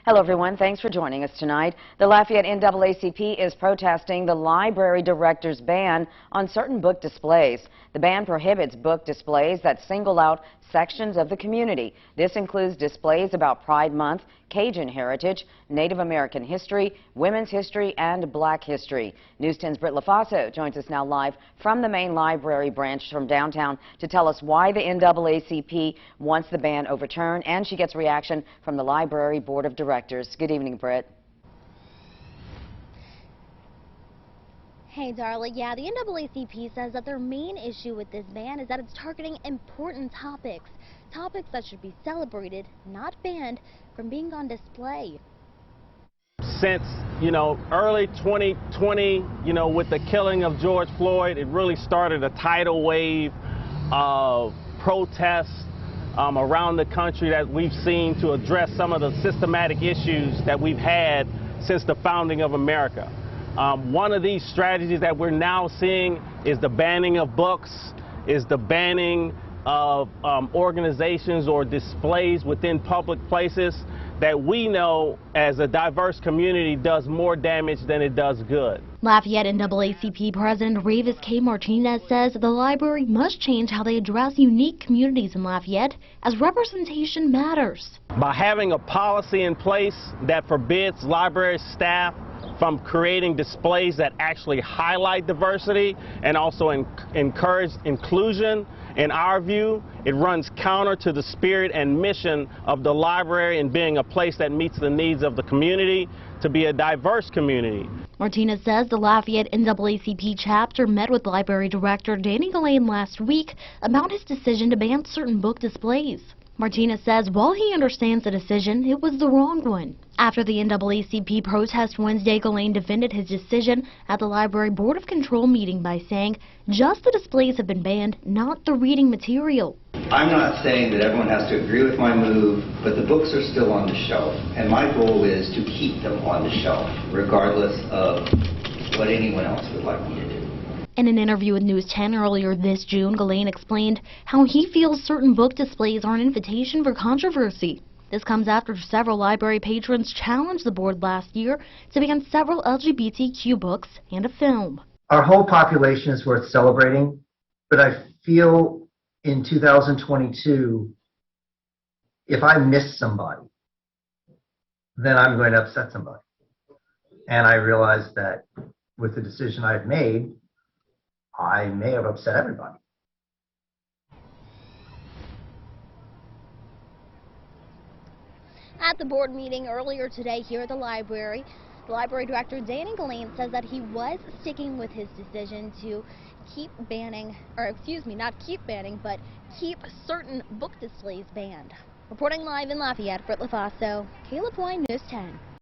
Hello, everyone. Thanks for joining us tonight. The Lafayette NAACP is protesting the library director's ban on certain book displays. The ban prohibits book displays that single out sections of the community. This includes displays about Pride Month, Cajun heritage, Native American history, women's history, and black history. News 10's Britt LaFaso joins us now live from the main library branch from downtown to tell us why the NAACP wants the ban overturned, and she gets reaction from the library board of directors. Good evening, Britt. Hey, Darla. Yeah, the NAACP says that their main issue with this ban is that it's targeting important topics that should be celebrated, not banned from being on display. Since, early 2020, with the killing of George Floyd, it really started a tidal wave of protests around the country that we've seen to address some of the systematic issues that we've had since the founding of America. One of these strategies that we're now seeing is the banning of books, is the banning of organizations or displays within public places that we know as a diverse community does more damage than it does good. Lafayette NAACP President Rivas K. Martinez says the library must change how they address unique communities in Lafayette, as representation matters. By having a policy in place that forbids library staff from creating displays that actually highlight diversity and also encourage inclusion, in our view, it runs counter to the spirit and mission of the library in being a place that meets the needs of the community, to be a diverse community. Martinez says the Lafayette NAACP chapter met with Library Director Danny Gillane last week about his decision to ban certain book displays. Martinez says while he understands the decision, it was the wrong one. After the NAACP protest Wednesday, Gillane defended his decision at the Library Board of Control meeting by saying just the displays have been banned, not the reading material. I'm not saying that everyone has to agree with my move, but the books are still on the shelf, and my goal is to keep them on the shelf, regardless of what anyone else would like me to do. In an interview with News 10 earlier this June, Gillane explained how he feels certain book displays are an invitation for controversy. This comes after several library patrons challenged the board last year to ban several LGBTQ books and a film. Our whole population is worth celebrating, but I feel in 2022, if I miss somebody, then I'm going to upset somebody. And I realized that with the decision I've made, I may have upset everybody. At the board meeting earlier today here at the library director Danny Gillane says that he was sticking with his decision to keep banning, not keep banning, but keep certain book displays banned. Reporting live in Lafayette, Britt LaFaso, Caleb Wine, News 10.